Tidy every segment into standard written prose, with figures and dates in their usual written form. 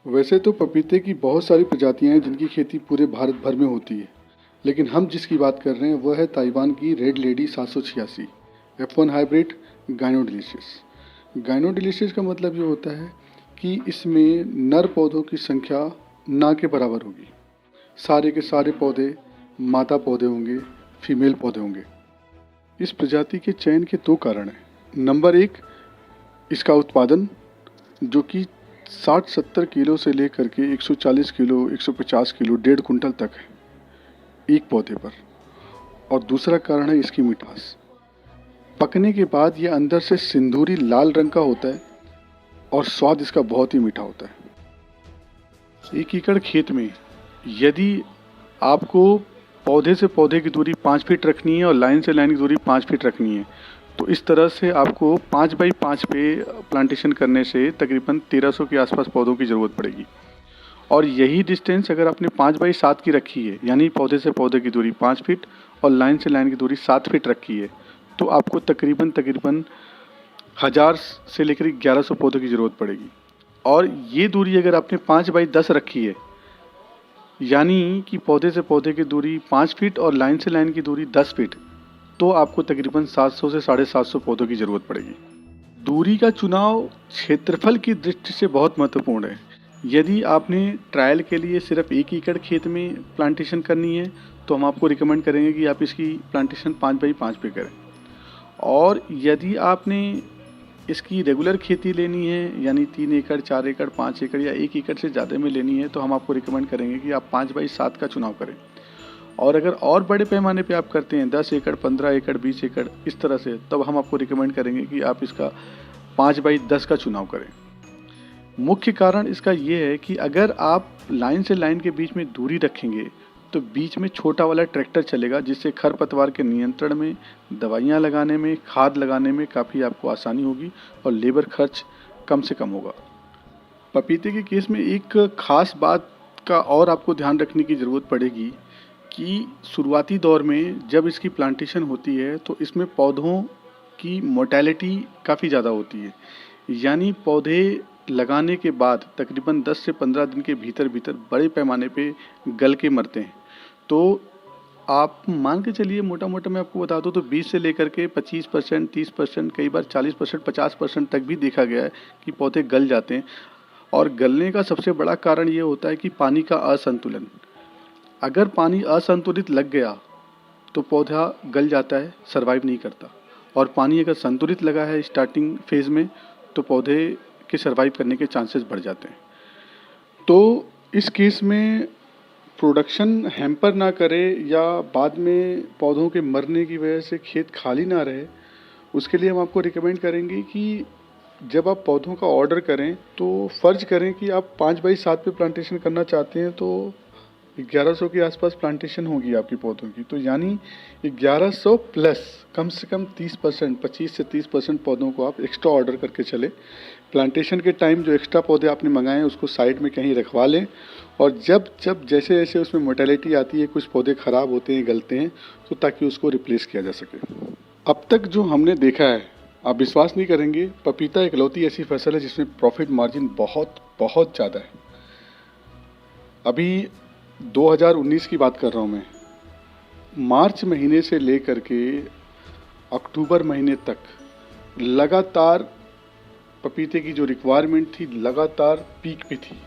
वैसे तो पपीते की बहुत सारी प्रजातियां हैं जिनकी खेती पूरे भारत भर में होती है, लेकिन हम जिसकी बात कर रहे हैं वह है ताइवान की रेड लेडी 786 F1 हाइब्रिड गाइनोडिलिशियस। गाइनोडिलिशियस का मतलब ये होता है कि इसमें नर पौधों की संख्या ना के बराबर होगी। सारे के सारे पौधे मादा पौधे होंगे, फीमेल पौधे होंगे। इस प्रजाति के चयन के दो कारण हैं। नंबर एक, इसका उत्पादन जो कि 60-70 किलो से लेकर के 140 किलो, 150 किलो, 1.5 कुंटल तक है एक पौधे पर। और दूसरा कारण है इसकी मिठास। पकने के बाद यह अंदर से सिंदूरी लाल रंग का होता है और स्वाद इसका बहुत ही मीठा होता है। 1 एकड़ खेत में यदि आपको पौधे से पौधे की दूरी 5 फीट रखनी है और लाइन से लाइन की दूरी 5 फीट रखनी है, तो इस तरह से आपको 5 बाई 5 पे प्लांटेशन करने से तकरीबन 1300 के आसपास पौधों की ज़रूरत पड़ेगी। और यही डिस्टेंस अगर आपने 5 बाई 7 की रखी है, यानी पौधे से पौधे की दूरी 5 फीट और लाइन से लाइन की दूरी 7 फीट रखी है, तो आपको तकरीबन 1000 से लेकर 1100 पौधों की ज़रूरत पड़ेगी। और ये दूरी अगर आपने 5 बाई 10 रखी है, यानी कि पौधे से पौधे की दूरी 5 फीट और लाइन से लाइन की दूरी 10 फीट, तो आपको तकरीबन 700 से 750 पौधों की ज़रूरत पड़ेगी। दूरी का चुनाव क्षेत्रफल की दृष्टि से बहुत महत्वपूर्ण है। यदि आपने ट्रायल के लिए सिर्फ 1 एकड़ खेत में प्लांटेशन करनी है, तो हम आपको रिकमेंड करेंगे कि आप इसकी प्लांटेशन 5 बाई 5 पे करें। और यदि आपने इसकी रेगुलर खेती लेनी है, यानी 3 एकड़, 4 एकड़, 5 एकड़ या 1 एकड़ से ज़्यादा में लेनी है, तो हम आपको रिकमेंड करेंगे कि आप 5 बाई 7 का चुनाव करें। और अगर और बड़े पैमाने पे आप करते हैं 10 एकड़, 15 एकड़, 20 एकड़ इस तरह से, तब हम आपको रिकमेंड करेंगे कि आप इसका 5 बाई 10 का चुनाव करें। मुख्य कारण इसका ये है कि अगर आप लाइन से लाइन के बीच में दूरी रखेंगे तो बीच में छोटा वाला ट्रैक्टर चलेगा, जिससे खरपतवार के नियंत्रण में, दवाइयाँ लगाने में, खाद लगाने में काफ़ी आपको आसानी होगी और लेबर खर्च कम से कम होगा। पपीते के केस में एक ख़ास बात का और आपको ध्यान रखने की ज़रूरत पड़ेगी कि शुरुआती दौर में जब इसकी प्लांटेशन होती है तो इसमें पौधों की मोर्टेलिटी काफ़ी ज़्यादा होती है, यानी पौधे लगाने के बाद तकरीबन 10 से 15 दिन के भीतर भीतर बड़े पैमाने पे गल के मरते हैं। तो आप मान के चलिए, मोटा मोटा मैं आपको बता दूं तो 20 से लेकर के 25%, 30%, कई बार 40%, 50% तक भी देखा गया है कि पौधे गल जाते हैं। और गलने का सबसे बड़ा कारण ये होता है कि पानी का असंतुलन। अगर पानी असंतुलित लग गया तो पौधा गल जाता है, सरवाइव नहीं करता। और पानी अगर संतुलित लगा है स्टार्टिंग फेज़ में, तो पौधे के सरवाइव करने के चांसेस बढ़ जाते हैं। तो इस केस में प्रोडक्शन हैम्पर ना करे या बाद में पौधों के मरने की वजह से खेत खाली ना रहे, उसके लिए हम आपको रिकमेंड करेंगे कि जब आप पौधों का ऑर्डर करें तो फ़र्ज़ करें कि आप 5 बाई 7 पे प्लांटेशन करना चाहते हैं, तो 1100 के आसपास प्लांटेशन होगी आपकी पौधों की। तो यानी 1100 प्लस कम से कम 30%, 25 से 30% पौधों को आप एक्स्ट्रा ऑर्डर करके चले। प्लांटेशन के टाइम जो एक्स्ट्रा पौधे आपने मंगाए हैं उसको साइड में कहीं रखवा लें, और जब जब जैसे जैसे उसमें मोर्टेलिटी आती है, कुछ पौधे ख़राब होते हैं, गलते हैं, तो ताकि उसको रिप्लेस किया जा सके। अब तक जो हमने देखा है, आप विश्वास नहीं करेंगे, पपीता इकलौती ऐसी फसल है जिसमें प्रॉफिट मार्जिन बहुत बहुत ज़्यादा है। अभी 2019 की बात कर रहा हूँ मैं, मार्च महीने से लेकर के अक्टूबर महीने तक लगातार पपीते की जो रिक्वायरमेंट थी लगातार पीक पे थी।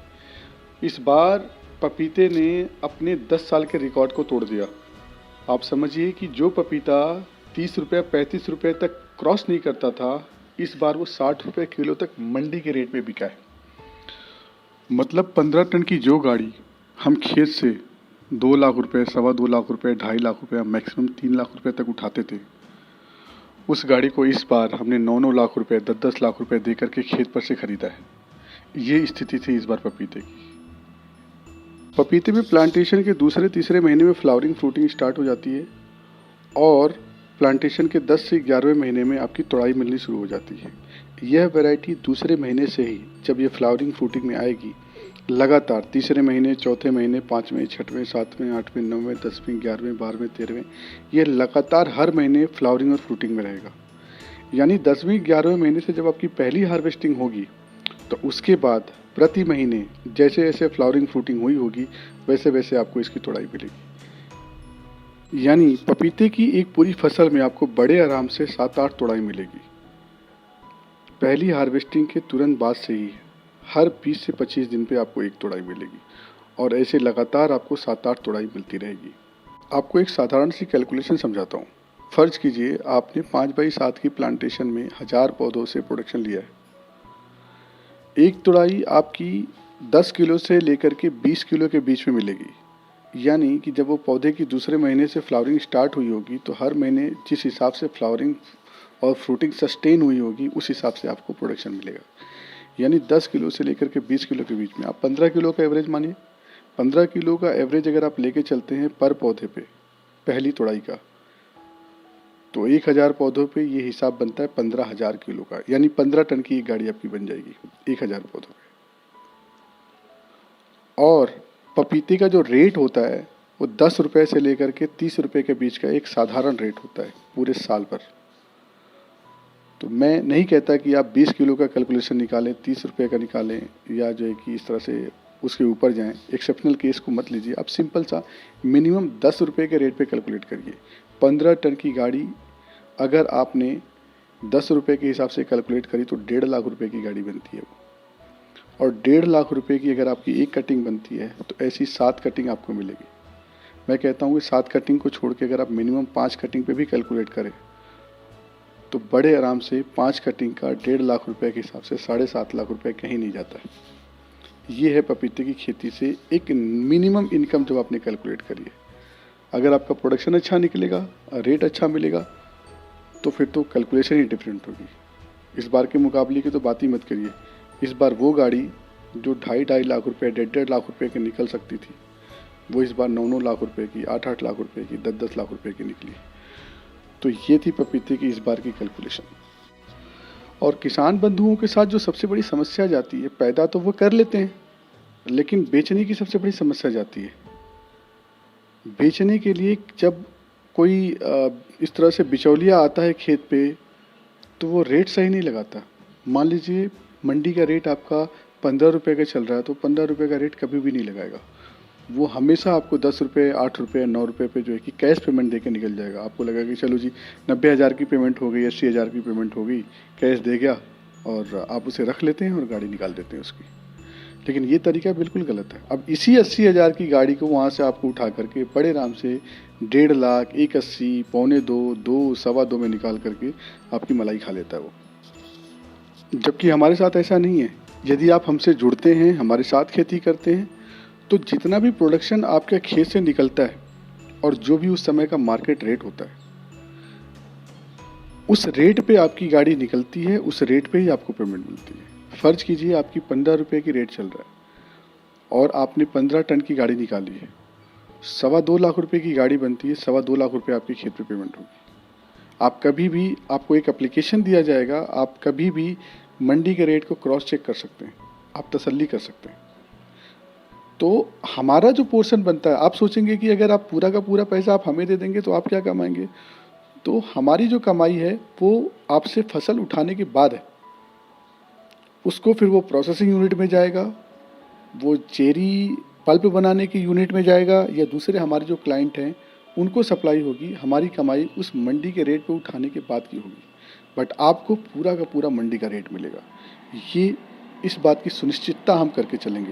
इस बार पपीते ने अपने 10 साल के रिकॉर्ड को तोड़ दिया। आप समझिए कि जो पपीता 30 रुपये 35 रुपये तक क्रॉस नहीं करता था, इस बार वो 60 रुपये किलो तक मंडी के रेट पे बिका है। मतलब 15 टन की जो गाड़ी हम खेत से 2 लाख रुपए, 2.25 लाख रुपए, 2.5 लाख रुपए, मैक्सिमम 3 लाख रुपए तक उठाते थे, उस गाड़ी को इस बार हमने 9-9 लाख रुपए, 10-10 लाख रुपए दे करके खेत पर से खरीदा है। ये स्थिति थी इस बार पपीते की। पपीते में प्लांटेशन के दूसरे तीसरे महीने में फ्लावरिंग फ्रूटिंग स्टार्ट हो जाती है और प्लांटेशन के 10 से 11वें महीने में आपकी तोड़ाई मिलनी शुरू हो जाती है। यह वैरायटी दूसरे महीने से ही जब ये फ्लावरिंग फ्रूटिंग में आएगी, लगातार तीसरे महीने, चौथे महीने, 5वें, 6वें, 7वें, 8वें, 9वें, 10वें, 11वें, 12वें, 13वें, ये लगातार हर महीने फ्लावरिंग और फ्रूटिंग में रहेगा। यानी 10वें 11वें महीने से जब आपकी पहली हार्वेस्टिंग होगी तो उसके बाद प्रति महीने जैसे जैसे फ्लावरिंग फ्रूटिंग हुई होगी वैसे वैसे आपको इसकी तोड़ाई मिलेगी। यानी पपीते की एक पूरी फसल में आपको बड़े आराम से 7-8 तोड़ाई मिलेगी। पहली हार्वेस्टिंग के तुरंत बाद से ही हर 20 से 25 दिन पे आपको एक तोड़ाई मिलेगी और ऐसे लगातार आपको 7-8 तोड़ाई मिलती रहेगी। आपको एक साधारण सी कैलकुलेशन समझाता हूँ। फ़र्ज़ कीजिए आपने 5x7 की प्लांटेशन में 1000 पौधों से प्रोडक्शन लिया है। एक तोड़ाई आपकी 10 किलो से लेकर के 20 किलो के बीच में मिलेगी। यानी कि जब वो पौधे की दूसरे महीने से फ्लावरिंग स्टार्ट हुई होगी तो हर महीने जिस हिसाब से फ्लावरिंग और फ्रूटिंग सस्टेन हुई होगी उस हिसाब से आपको प्रोडक्शन मिलेगा। यानी 10 किलो से लेकर के 20 किलो के बीच में आप 15 किलो का एवरेज मानिए। 15 किलो का एवरेज अगर आप लेके चलते हैं पर पौधे पे पहली तोड़ाई का, तो 1000 पौधों पे ये हिसाब बनता है 15,000 किलो का। यानी 15 टन की एक गाड़ी आपकी बन जाएगी 1000 पौधों पे। और पपीते का जो रेट होता है वो 10 रुपये से लेकर के 30 रुपये के बीच का एक साधारण रेट होता है पूरे साल भर। तो मैं नहीं कहता कि आप 20 किलो का कैलकुलेशन निकालें, 30 रुपये का निकालें या जो है कि इस तरह से उसके ऊपर जाएं। एक्सेप्शनल केस को मत लीजिए। आप सिंपल सा मिनिमम 10 रुपये के रेट पे कैलकुलेट करिए। 15 टन की गाड़ी अगर आपने 10 रुपये के हिसाब से कैलकुलेट करी तो 1.5 लाख रुपए की गाड़ी बनती है वो। और 1.5 लाख रुपए की अगर आपकी एक कटिंग बनती है तो ऐसी 7 कटिंग आपको मिलेगी। मैं कहता हूँ कि 7 कटिंग को छोड़ के अगर आप मिनिमम 5 कटिंग पे भी कैलकुलेट करें तो बड़े आराम से 5 कटिंग का 1.5 लाख रुपए के हिसाब से 7.5 लाख रुपए कहीं नहीं जाता है। ये है पपीते की खेती से एक मिनिमम इनकम जब आपने कैलकुलेट करी है। अगर आपका प्रोडक्शन अच्छा निकलेगा, रेट अच्छा मिलेगा, तो फिर तो कैलकुलेशन ही डिफरेंट होगी। इस बार के मुकाबले की तो बात ही मत करिए। इस बार वो गाड़ी जो 2.5 लाख रुपए 1.5 लाख रुपए की निकल सकती थी वो इस बार 9 लाख रुपए की, 8 लाख रुपए की, 10 लाख रुपए की निकली। तो ये थी पपीते की इस बार की कैलकुलेशन। और किसान बंधुओं के साथ जो सबसे बड़ी समस्या जाती है, पैदा तो वो कर लेते हैं लेकिन बेचने की सबसे बड़ी समस्या जाती है। बेचने के लिए जब कोई इस तरह से बिचौलिया आता है खेत पे तो वो रेट सही नहीं लगाता। मान लीजिए मंडी का रेट आपका 15 रुपये का चल रहा है तो 15 रुपये का रेट कभी भी नहीं लगाएगा। वो हमेशा आपको 10 रुपये, 8 रुपये, 9 रुपये पे जो है कि कैश पेमेंट दे के निकल जाएगा। आपको लगेगा कि चलो जी 90,000 की पेमेंट हो गई, 80,000 की पेमेंट हो गई, कैश दे गया और आप उसे रख लेते हैं और गाड़ी निकाल देते हैं उसकी। लेकिन ये तरीका बिल्कुल गलत है। अब इसी 80,000 की गाड़ी को वहाँ से आपको उठा करके बड़े आराम से 1.5 लाख, 1,80,000, 1.25, 2, 2.25 में निकाल करके आपकी मलाई खा लेता है वो। जबकि हमारे साथ ऐसा नहीं है। यदि आप हमसे जुड़ते हैं, हमारे साथ खेती करते हैं, तो जितना भी प्रोडक्शन आपके खेत से निकलता है और जो भी उस समय का मार्केट रेट होता है, उस रेट पे आपकी गाड़ी निकलती है, उस रेट पे ही आपको पेमेंट मिलती है। फ़र्ज़ कीजिए आपकी 15 रुपये की रेट चल रहा है और आपने 15 टन की गाड़ी निकाली है, 2.25 लाख रुपए की गाड़ी बनती है, 2.25 लाख रुपए आपकी खेत पे पेमेंट होगी। आप कभी भी, आपको एक एप्लीकेशन दिया जाएगा, आप कभी भी मंडी के रेट को क्रॉस चेक कर सकते हैं, आप तसल्ली कर सकते हैं। तो हमारा जो पोर्शन बनता है, आप सोचेंगे कि अगर आप पूरा का पूरा पैसा आप हमें दे देंगे तो आप क्या कमाएंगे। तो हमारी जो कमाई है वो आपसे फसल उठाने के बाद है। उसको फिर वो प्रोसेसिंग यूनिट में जाएगा, वो चेरी पल्प बनाने की यूनिट में जाएगा या दूसरे हमारे जो क्लाइंट हैं उनको सप्लाई होगी। हमारी कमाई उस मंडी के रेट पे उठाने के बाद की होगी, बट आपको पूरा का पूरा मंडी का रेट मिलेगा। ये इस बात की सुनिश्चितता हम करके चलेंगे